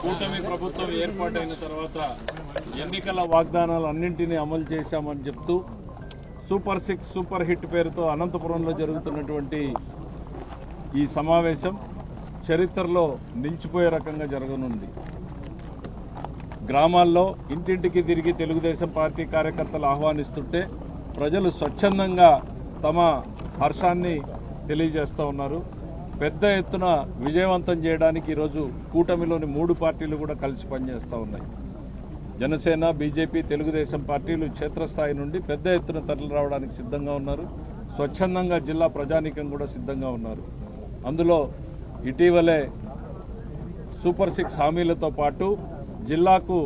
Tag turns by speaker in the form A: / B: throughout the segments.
A: కూటమి ప్రభుత్వం ఏర్పాటైన తర్వాత ఎన్నికల వాగ్దానాలు అన్నింటినీ అమలు చేశామని చెప్తూ సూపర్ 6 సూపర్ హిట్ పేరుతో అనంతపురంలో జరుగుతున్నటువంటి ఈ సమావేశం చరిత్రలో నిలిచిపోయే రకంగా జరగనుంది. గ్రామాల్లో ఇంటింటికి తిరిగి తెలుగుదేశం పార్టీ కార్యకర్తలు ఆహ్వానిస్తుంటే ప్రజలు స్వచ్ఛందంగా తమ హర్షాన్ని తెలియజేస్తూ ఉన్నారు. పెద్ద ఎత్తున విజయవంతం చేయడానికి ఈరోజు కూటమిలోని 3 పార్టీలు కూడా కలిసి పనిచేస్తూ ఉన్నాయి. జనసేన, బీజేపీ, తెలుగుదేశం పార్టీలు క్షేత్రస్థాయి నుండి పెద్ద ఎత్తున తరలి రావడానికి సిద్ధంగా ఉన్నారు. స్వచ్ఛందంగా జిల్లా ప్రజానీకం కూడా సిద్ధంగా ఉన్నారు. అందులో ఇటీవలే సూపర్ 6 హామీలతో పాటు జిల్లాకు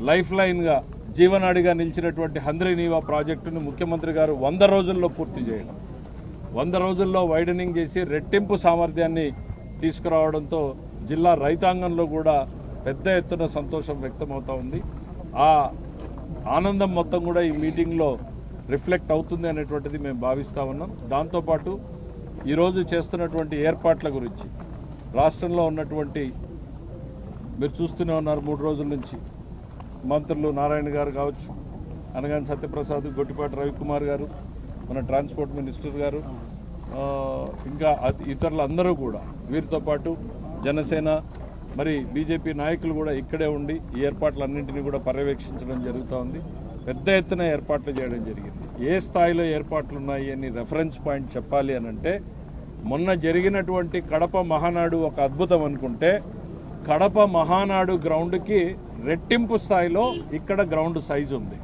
A: లైఫ్ లైన్గా జీవనాడిగా నిలిచినటువంటి హంద్రీనీవా ప్రాజెక్టును ముఖ్యమంత్రి గారు 100 రోజుల్లో పూర్తి చేయడం, 100 రోజుల్లో వైడనింగ్ చేసి రెట్టింపు సామర్థ్యాన్ని తీసుకురావడంతో జిల్లా రైతాంగంలో కూడా పెద్ద ఎత్తున సంతోషం వ్యక్తమవుతూ ఉంది. ఆ ఆనందం మొత్తం కూడా ఈ మీటింగ్లో రిఫ్లెక్ట్ అవుతుంది అనేటువంటిది మేము భావిస్తూ ఉన్నాం. దాంతోపాటు ఈరోజు చేస్తున్నటువంటి ఏర్పాట్ల గురించి రాష్ట్రంలో ఉన్నటువంటి మీరు చూస్తూనే ఉన్నారు 3 రోజుల నుంచి మంత్రులు నారాయణ గారు కావచ్చు, అనగాని సత్యప్రసాద్, గొట్టిపాటి రవికుమార్ గారు, మన ట్రాన్స్పోర్ట్ మినిస్టర్ గారు, ఇంకా ఇతరులు అందరూ కూడా వీరితో పాటు జనసేన మరి బీజేపీ నాయకులు కూడా ఇక్కడే ఉండి ఈ ఏర్పాట్లన్నింటినీ కూడా పర్యవేక్షించడం జరుగుతూ ఉంది. పెద్ద ఎత్తున ఏర్పాట్లు చేయడం జరిగింది. ఏ స్థాయిలో ఏర్పాట్లు ఉన్నాయి అని రెఫరెన్స్ పాయింట్ చెప్పాలి అనంటే మొన్న జరిగినటువంటి కడప మహానాడు ఒక అద్భుతం అనుకుంటే కడప మహానాడు గ్రౌండ్కి రెట్టింపు స్థాయిలో ఇక్కడ గ్రౌండ్ సైజు ఉంది.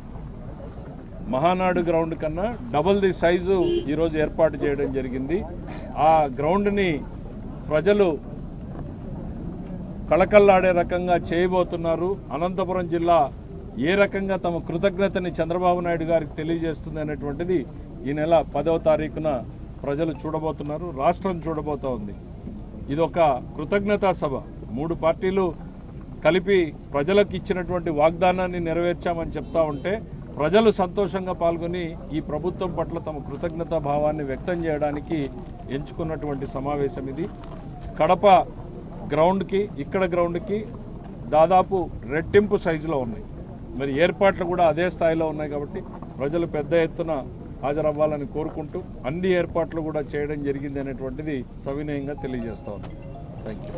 A: మహానాడు గ్రౌండ్ కన్నా డబుల్ ది సైజు ఈరోజు ఏర్పాటు చేయడం జరిగింది. ఆ గ్రౌండ్ని ప్రజలు కళకళలాడే రకంగా చేయబోతున్నారు. అనంతపురం జిల్లా ఏ రకంగా తమ కృతజ్ఞతని చంద్రబాబు నాయుడు గారికి తెలియజేస్తుంది అనేటువంటిది ఈ నెల 10వ తారీఖున ప్రజలు చూడబోతున్నారు, రాష్ట్రం చూడబోతా ఉంది. ఇదొక కృతజ్ఞతా సభ. 3 పార్టీలు కలిపి ప్రజలకు ఇచ్చినటువంటి వాగ్దానాన్ని నెరవేర్చామని చెప్తా ఉంటే ప్రజలు సంతోషంగా పాల్గొని ఈ ప్రభుత్వం పట్ల తమ కృతజ్ఞతా భావాన్ని వ్యక్తం చేయడానికి ఎంచుకున్నటువంటి సమావేశం ఇది. కడప గ్రౌండ్కి ఇక్కడ గ్రౌండ్కి దాదాపు రెట్టింపు సైజులో ఉన్నాయి. మరి ఏర్పాట్లు కూడా అదే స్థాయిలో ఉన్నాయి కాబట్టి ప్రజలు పెద్ద ఎత్తున హాజరవ్వాలని కోరుకుంటూ అన్ని ఏర్పాట్లు కూడా చేయడం జరిగింది అనేటువంటిది సవినయంగా తెలియజేస్తా ఉన్నాం. Thank you.